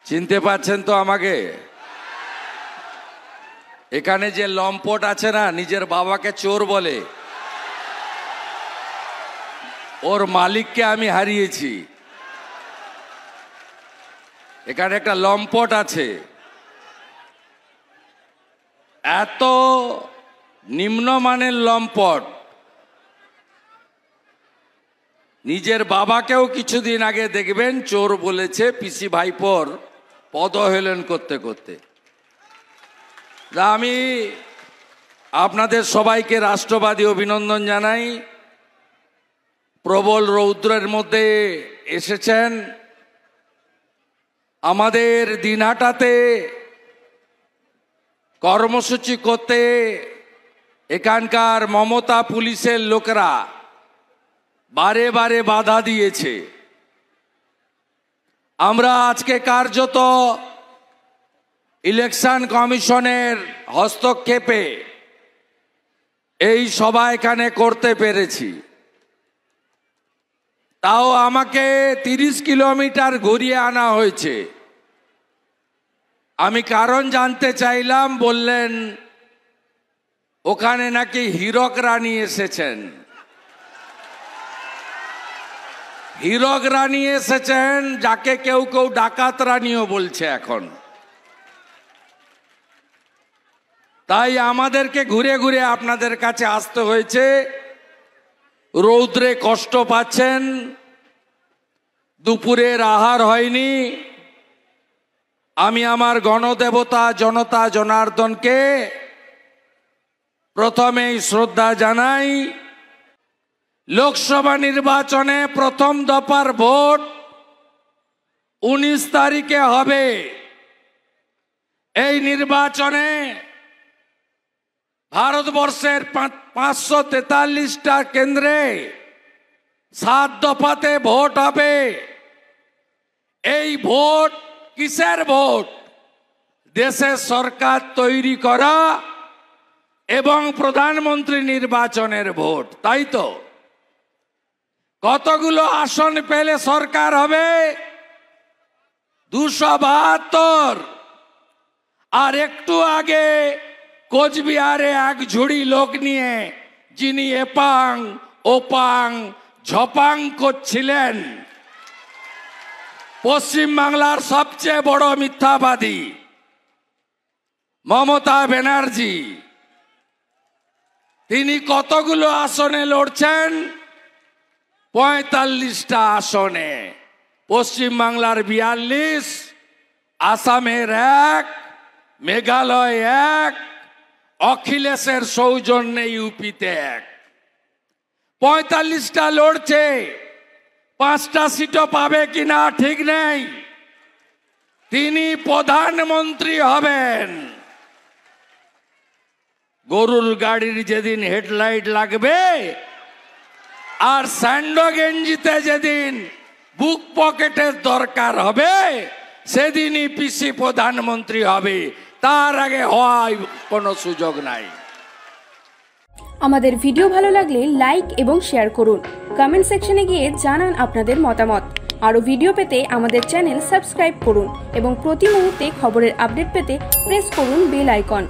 চিনতে পাচ্ছেন তো আমাকে? এখানে যে লম্পট আছে না, নিজের বাবাকে চোর বলে, ওর মালিককে আমি হারিয়েছি। এখানে একটা লম্পট আছে, এত নিম্নমানের লম্পট, নিজের বাবাকেও কিছুদিন আগে দেখবেন চোর বলেছে পিসি ভাইপোর পদহেলন করতে করতে। আমি আপনাদের সবাইকে রাষ্ট্রবাদী অভিনন্দন জানাই। প্রবল রৌদ্রের মধ্যে এসেছেন আমাদের দিনহাটাতে কর্মসূচি করতে। এখানকার মমতা পুলিশের লোকেরা বারে বারে বাধা দিয়েছে। আমরা আজকে কার্যত ইলেকশন কমিশনের হস্তক্ষেপে এই সভা এখানে করতে পেরেছি। তাও আমাকে 30 কিলোমিটার ঘুরিয়ে আনা হয়েছে। আমি কারণ জানতে চাইলাম, বললেন ওখানে নাকি হীরক রানী এসেছেন। হীরক রানী এসেছেন, যাকে কেউ কেউ ডাকাত রানীও বলছে এখন। তাই আমাদেরকে ঘুরে ঘুরে আপনাদের কাছে আসতে হয়েছে। রৌদ্রে কষ্ট পাচ্ছেন, দুপুরের আহার হয়নি। আমি আমার গণদেবতা জনতা জনার্দনকে প্রথমেই শ্রদ্ধা জানাই। লোকসভা নির্বাচনে প্রথম দফার ভোট 19 তারিখে হবে। এই নির্বাচনে ভারতবর্ষের 543টা কেন্দ্রে 7 দফাতে ভোট হবে। এই ভোট কিসের ভোট? দেশের সরকার তৈরি করা এবং প্রধানমন্ত্রী নির্বাচনের ভোট, তাই তো? কতগুলো আসন পেলে সরকার হবে? 272। আর একটু আগে কোচবিহারে এক ঝুড়ি লোক নিয়ে যিনি এপাং ওপাং ঝপাং করছিলেন, পশ্চিমবাংলার সবচেয়ে বড় মিথ্যাবাদী মমতা ব্যানার্জি, তিনি কতগুলো আসনে লড়ছেন? 45টা আসনে। পশ্চিমবাংলার 42, আসামের 1, মেঘালয় 1, অখিলেশের সৌজন্যে ইউপিতে 1। 45টা লড়ছে, 5টা সিটও পাবে কিনা ঠিক নেই। তিনি প্রধানমন্ত্রী হবেন। গরুর গাড়ির যেদিন হেডলাইট লাগবে আর স্যান্ডো গেঞ্জিতে যেদিন বুক পকেটের দরকার হবে, সেদিনই পিসি প্রধানমন্ত্রী হবে। তার আগে হওয়ার কোনো সুযোগ নাই। আমাদের ভিডিও ভালো লাগলে লাইক এবং শেয়ার করুন। কমেন্ট সেকশনে গিয়ে জানান আপনাদের মতামত। আরও ভিডিও পেতে আমাদের চ্যানেল সাবস্ক্রাইব করুন এবং প্রতি মুহূর্তে খবরের আপডেট পেতে প্রেস করুন বেল আইকন।